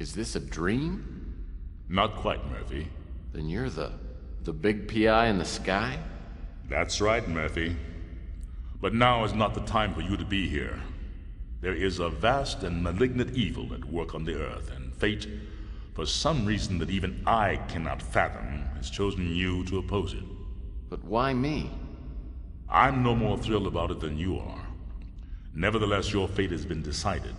Is this a dream? Not quite, Murphy. Then you're the big PI in the sky? That's right, Murphy. But now is not the time for you to be here. There is a vast and malignant evil at work on the Earth, and fate, for some reason that even I cannot fathom, has chosen you to oppose it. But why me? I'm no more thrilled about it than you are. Nevertheless, your fate has been decided.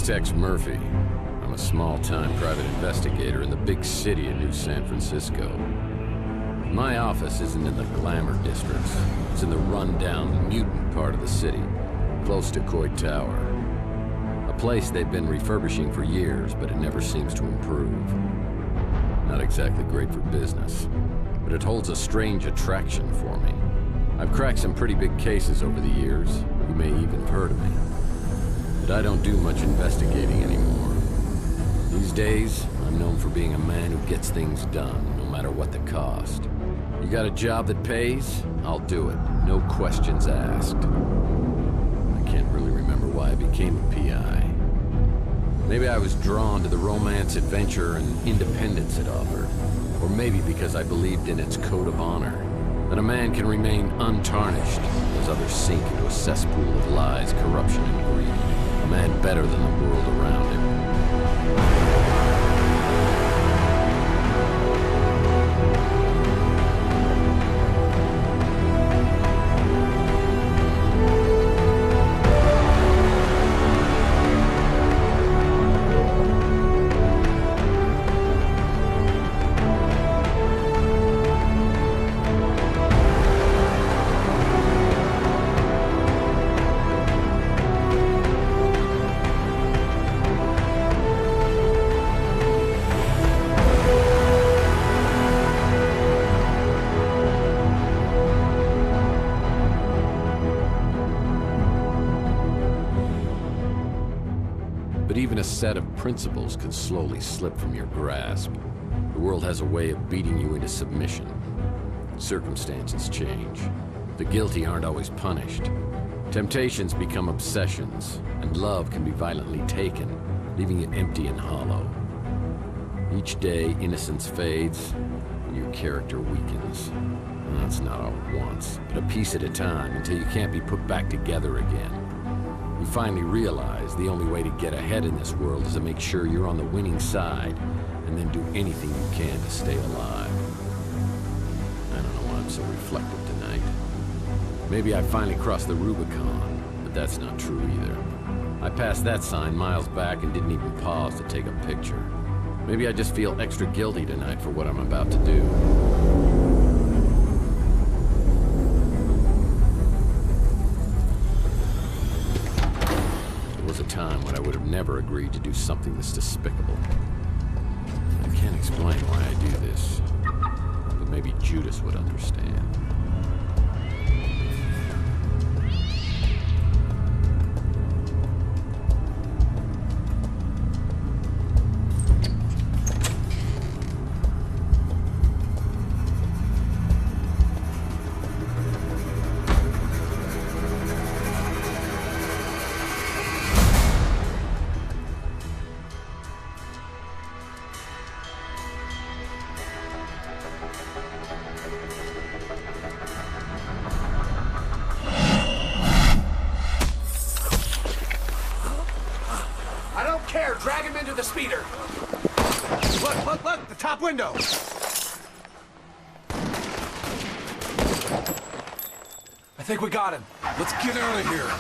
Tex Murphy. I'm a small-time private investigator in the big city of New San Francisco. My office isn't in the glamour districts. It's in the run-down, mutant part of the city, close to Coit Tower. A place they've been refurbishing for years, but it never seems to improve. Not exactly great for business, but it holds a strange attraction for me. I've cracked some pretty big cases over the years. You may even have heard of me. But I don't do much investigating anymore. These days, I'm known for being a man who gets things done, no matter what the cost. You got a job that pays? I'll do it. No questions asked. I can't really remember why I became a PI. Maybe I was drawn to the romance, adventure, and independence it offered. Or maybe because I believed in its code of honor. That a man can remain untarnished as others sink into a cesspool of lies, corruption, and greed. A man better than the world around him. Even a set of principles can slowly slip from your grasp. The world has a way of beating you into submission. Circumstances change. The guilty aren't always punished. Temptations become obsessions, and love can be violently taken, leaving you empty and hollow. Each day, innocence fades, and your character weakens. And that's not all at once, but a piece at a time, until you can't be put back together again. You finally realize the only way to get ahead in this world is to make sure you're on the winning side, and then do anything you can to stay alive. I don't know why I'm so reflective tonight. Maybe I finally crossed the Rubicon, but that's not true either. I passed that sign miles back and didn't even pause to take a picture. Maybe I just feel extra guilty tonight for what I'm about to do. A time when I would have never agreed to do something this despicable. I can't explain why I do this, but maybe Judas would understand. the speeder. Look, the top window. I think we got him. Let's get out of here.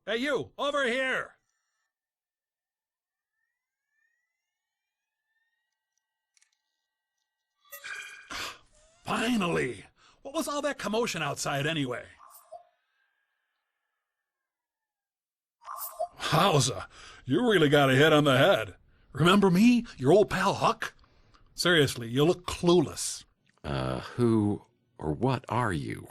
Hey, you! Over here! Finally! What was all that commotion outside anyway? Howza, you really got a hit on the head. Remember me, your old pal Huck? Seriously, you look clueless. Who or what are you?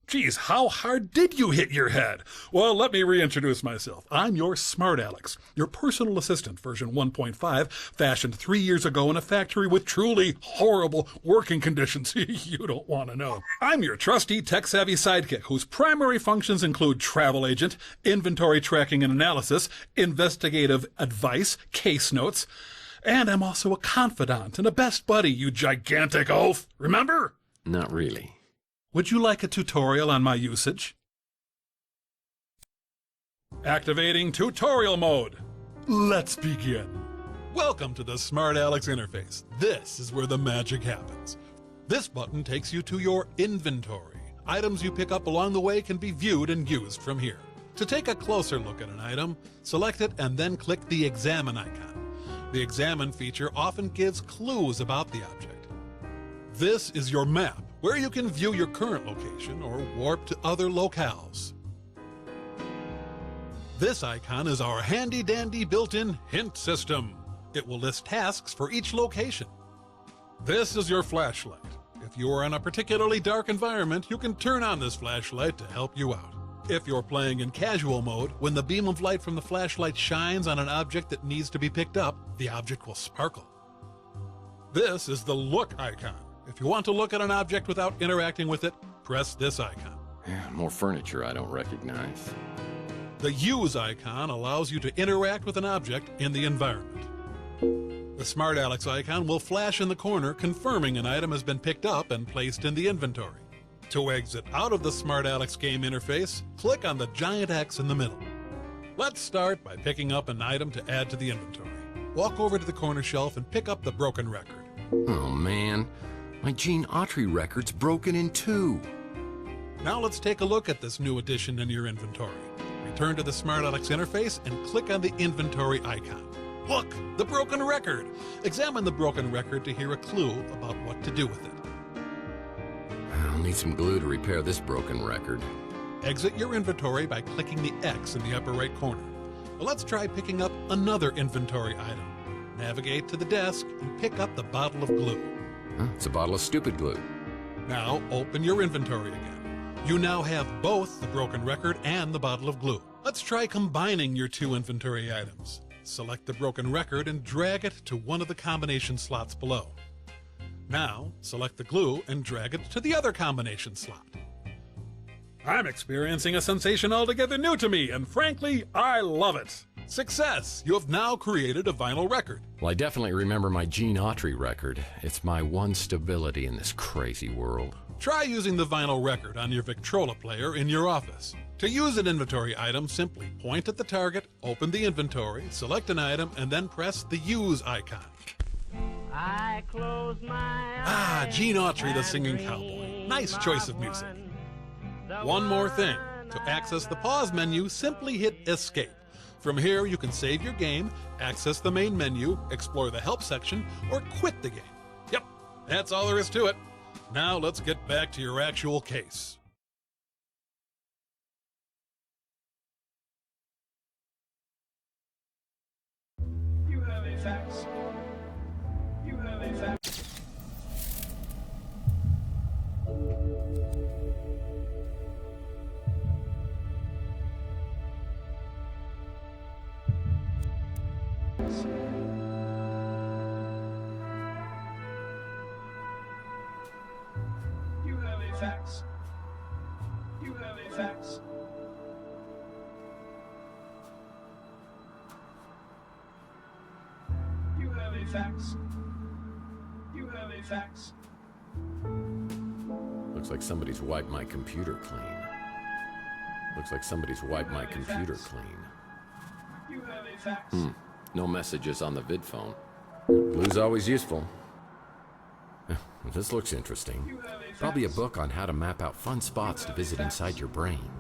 Geez, how hard did you hit your head? Well, let me reintroduce myself. I'm your Smart Alex, your personal assistant, version 1.5, fashioned 3 years ago in a factory with truly horrible working conditions you don't want to know. I'm your trusty, tech-savvy sidekick whose primary functions include travel agent, inventory tracking and analysis, investigative advice, case notes, and I'm also a confidant and a best buddy, you gigantic oaf. Remember? Not really. Would you like a tutorial on my usage? Activating tutorial mode. Let's begin. Welcome to the Smart Alex interface. This is where the magic happens. This button takes you to your inventory. Items you pick up along the way can be viewed and used from here. To take a closer look at an item, select it and then click the Examine icon. The Examine feature often gives clues about the object. This is your map, where you can view your current location or warp to other locales. This icon is our handy-dandy built-in hint system. It will list tasks for each location. This is your flashlight. If you are in a particularly dark environment, you can turn on this flashlight to help you out. If you're playing in casual mode, when the beam of light from the flashlight shines on an object that needs to be picked up, the object will sparkle. This is the Look icon. If you want to look at an object without interacting with it, press this icon. More furniture I don't recognize. The Use icon allows you to interact with an object in the environment. The Smart Alex icon will flash in the corner, confirming an item has been picked up and placed in the inventory. To exit out of the Smart Alex game interface, click on the giant X in the middle. Let's start by picking up an item to add to the inventory. Walk over to the corner shelf and pick up the broken record. Oh man, my Gene Autry record's broken in two. Now let's take a look at this new addition in your inventory. Return to the Smart Alex interface and click on the inventory icon. Look, the broken record. Examine the broken record to hear a clue about what to do with it. I'll need some glue to repair this broken record. Exit your inventory by clicking the X in the upper right corner. Let's try picking up another inventory item. Navigate to the desk and pick up the bottle of glue. It's a bottle of stupid glue. Now open your inventory again. You now have both the broken record and the bottle of glue. Let's try combining your two inventory items. Select the broken record and drag it to one of the combination slots below. Now, select the glue and drag it to the other combination slot. I'm experiencing a sensation altogether new to me, and frankly, I love it. Success! You have now created a vinyl record. Well, I definitely remember my Gene Autry record. It's my one stability in this crazy world. Try using the vinyl record on your Victrola player in your office. To use an inventory item, simply point at the target, open the inventory, select an item, and then press the Use icon. I close my eyes. Gene Autry, the singing cowboy. Nice choice of music. One more thing. To access the pause menu, simply hit Escape. From here, you can save your game, access the main menu, explore the help section, or quit the game. Yep, that's all there is to it. Now let's get back to your actual case. You have a fax. You have a fax. fax. You have a fax. You have a fax. You have a fax. Looks like somebody's wiped my computer clean. Looks like somebody's wiped my computer clean. You have a fax. No messages on the vid phone. Blue's always useful. This looks interesting. You have a fax. Probably a book on how to map out fun spots to visit inside your brain.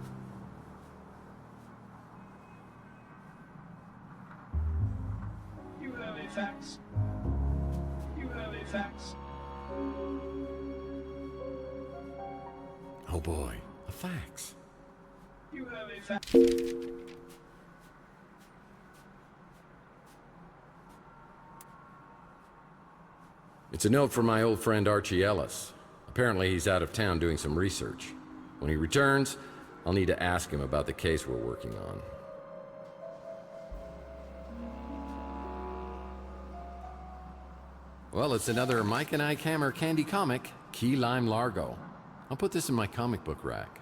You have a fax. You have a fax. Oh boy, a fax. You have a fax. It's a note from my old friend Archie Ellis. Apparently he's out of town doing some research. When he returns, I'll need to ask him about the case we're working on. Well, it's another Mike and Ike Hammer candy comic, Key Lime Largo. I'll put this in my comic book rack.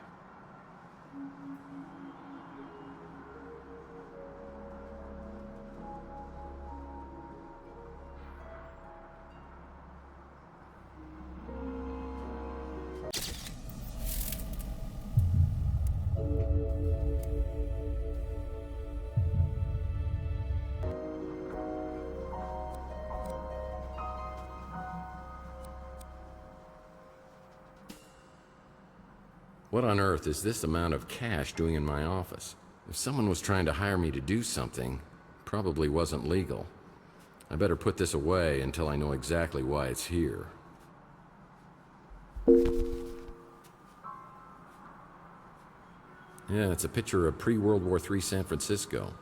What on earth is this amount of cash doing in my office? If someone was trying to hire me to do something, it probably wasn't legal. I better put this away until I know exactly why it's here. Yeah, it's a picture of pre-World War III San Francisco.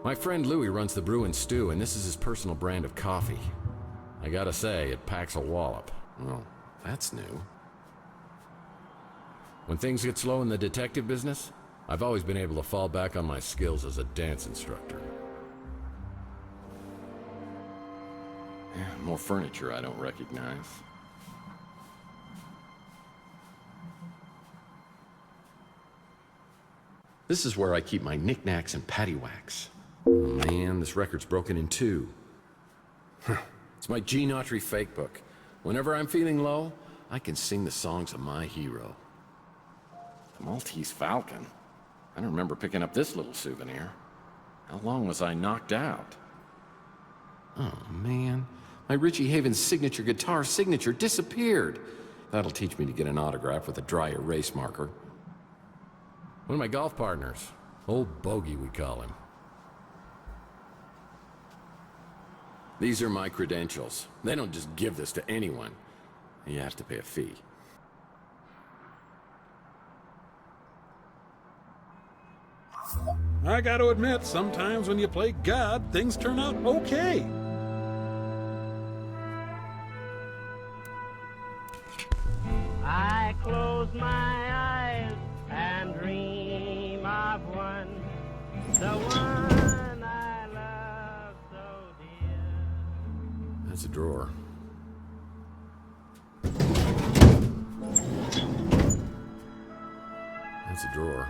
My friend Louie runs the Brew and Stew, and this is his personal brand of coffee. I gotta say, it packs a wallop. Well, that's new. When things get slow in the detective business, I've always been able to fall back on my skills as a dance instructor. Yeah, more furniture I don't recognize. This is where I keep my knickknacks and paddywhacks. Oh man, this record's broken in two. It's my Gene Autry fake book. Whenever I'm feeling low, I can sing the songs of my hero. The Maltese Falcon. I don't remember picking up this little souvenir. How long was I knocked out? Oh man, my Richie Havens signature guitar signature disappeared. That'll teach me to get an autograph with a dry erase marker. One of my golf partners. Old Bogey, we call him. These are my credentials. They don't just give this to anyone. You have to pay a fee. I gotta admit, sometimes when you play God, things turn out okay. I close my eyes and dream of one, the one I love so dear. That's a drawer. That's a drawer.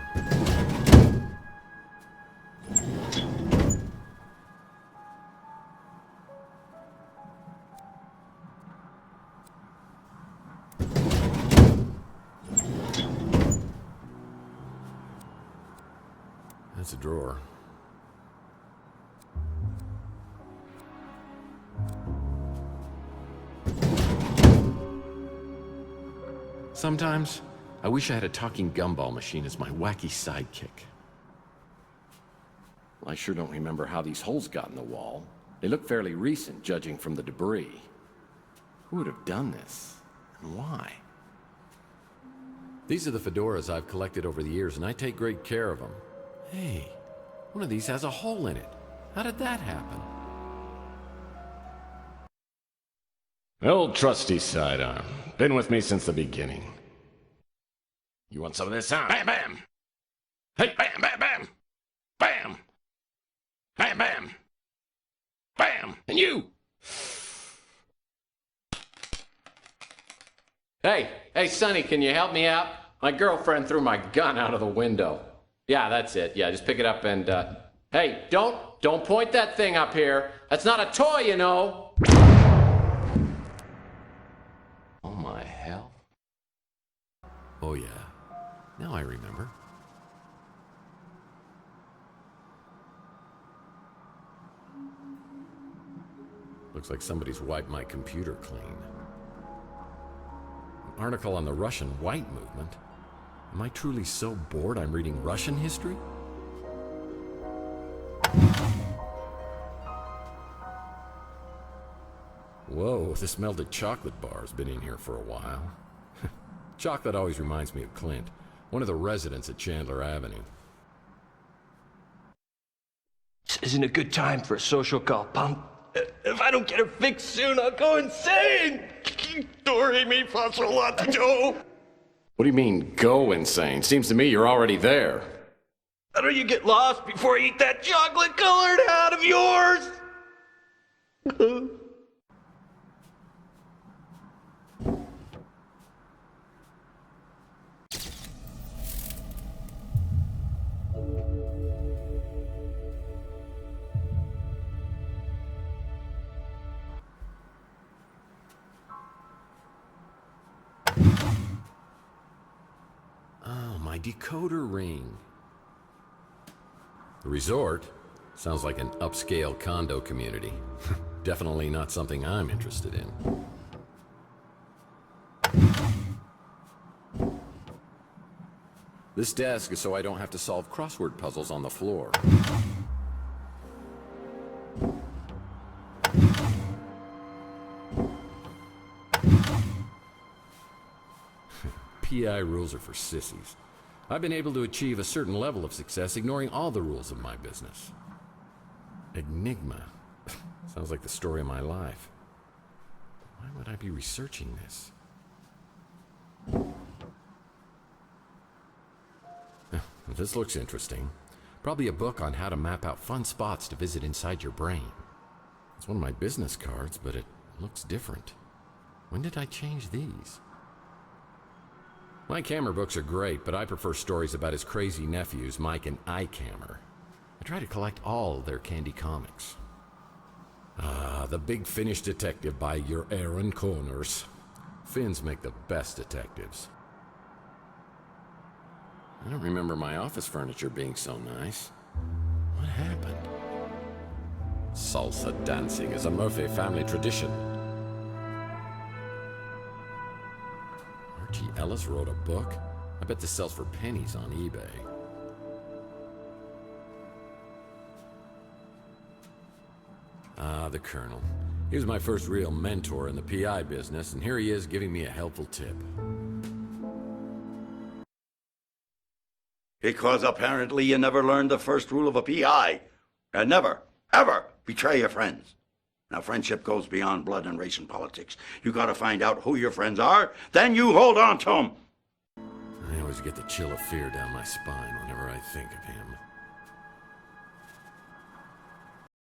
That's a drawer. Sometimes, I wish I had a talking gumball machine as my wacky sidekick. Well, I sure don't remember how these holes got in the wall. They look fairly recent, judging from the debris. Who would have done this? And why? These are the fedoras I've collected over the years, and I take great care of them. Hey, one of these has a hole in it. How did that happen? Old trusty sidearm. Been with me since the beginning. You want some of this sound? Bam, bam! Hey, bam, bam, bam! Bam! Bam, bam! Bam! And you! Hey, Sonny, can you help me out? My girlfriend threw my gun out of the window. Yeah, that's it. Yeah, just pick it up and, hey, don't point that thing up here. That's not a toy, you know. Oh, my hell. Oh, yeah. Now I remember. Looks like somebody's wiped my computer clean. An article on the Russian White Movement. Am I truly so bored I'm reading Russian history? Whoa, this melted chocolate bar's been in here for a while. Chocolate always reminds me of Clint, one of the residents at Chandler Avenue. This isn't a good time for a social call, pump. If I don't get her fixed soon, I'll go insane! Dory me fasolato! What do you mean, go insane? Seems to me you're already there. How do you get lost before I eat that chocolate-colored hat of yours? Oh, my decoder ring. The resort sounds like an upscale condo community. Definitely not something I'm interested in. This desk is so I don't have to solve crossword puzzles on the floor. PI rules are for sissies. I've been able to achieve a certain level of success ignoring all the rules of my business. Enigma. Sounds like the story of my life. Why would I be researching this? This looks interesting. Probably a book on how to map out fun spots to visit inside your brain. It's one of my business cards, but it looks different. When did I change these? My camera books are great, but I prefer stories about his crazy nephews, Mike and Icammer. I try to collect all their candy comics. Ah, The Big Finnish Detective by your Aaron Connors. Finns make the best detectives. I don't remember my office furniture being so nice. What happened? Salsa dancing is a Murphy family tradition. Archie Ellis wrote a book? I bet this sells for pennies on eBay. Ah, the Colonel. He was my first real mentor in the PI business, and here he is giving me a helpful tip. Because apparently you never learned the first rule of a PI. And never, ever betray your friends. Now, friendship goes beyond blood and race and politics. You gotta find out who your friends are, then you hold on to them. I always get the chill of fear down my spine whenever I think of him.